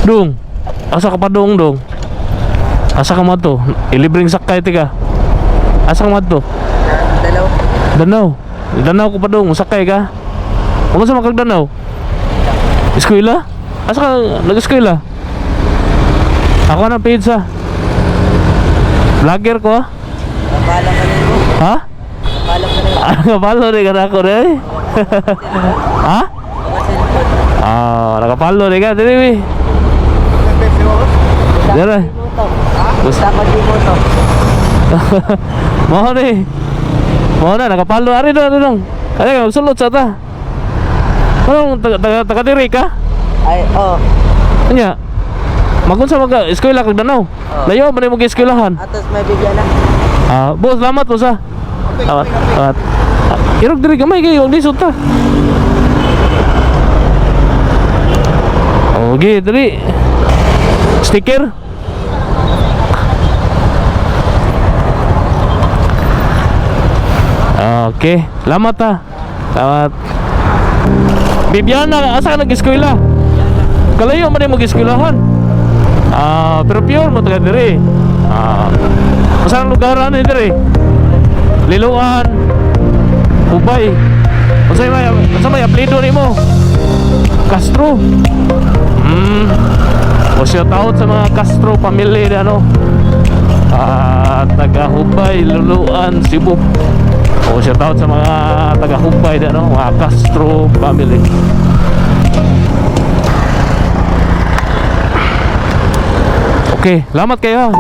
Dong, asa ka pa dong? Asa ka mo to? Ilibring sakay tika. Asa ka mo to? Dalaw. Danaw ko pa dong, sakay ka. Kung sa makag Danaw? Eskwela? Asa ka nag-eskwela? Ako na pizza. Vlogger ko ha? Kapalang ka rin mo. Ha? Kapalang ka rin. Nakapalo rin ka na ako rin. Ha? Mga cellphone. Nakapalo rin ka. Dili. Dara. Gusto ko di mo to. Mo na nakapalo ari dong. Kaya sulod sa ta. Anong taga diri ka? Ay, oh. Anya? Magun sa mga eskwela kag Danaw. Layo man mo gi-eskwelahan. Atos may bigyan na. Boss, salamat po sa. Salamat. Irog diri gamay kayo, di suta. Okay, diri. Sticker. Okay, salamat ha. Salamat. Bibiana, asa ka nag-eskwela? Kalayo man mo gi-eskwelahan. Pero pure mo taga diri. Saan lugar ano diri? Liluan, Ubay. Unsa may apelyido nimo? Castro. O shout out sa mga Castro family ano. Taga Hubay, Luluan, Cebu. O shout out sa mga taga Hubay ano, mga Castro family. Okay, salamat kayo.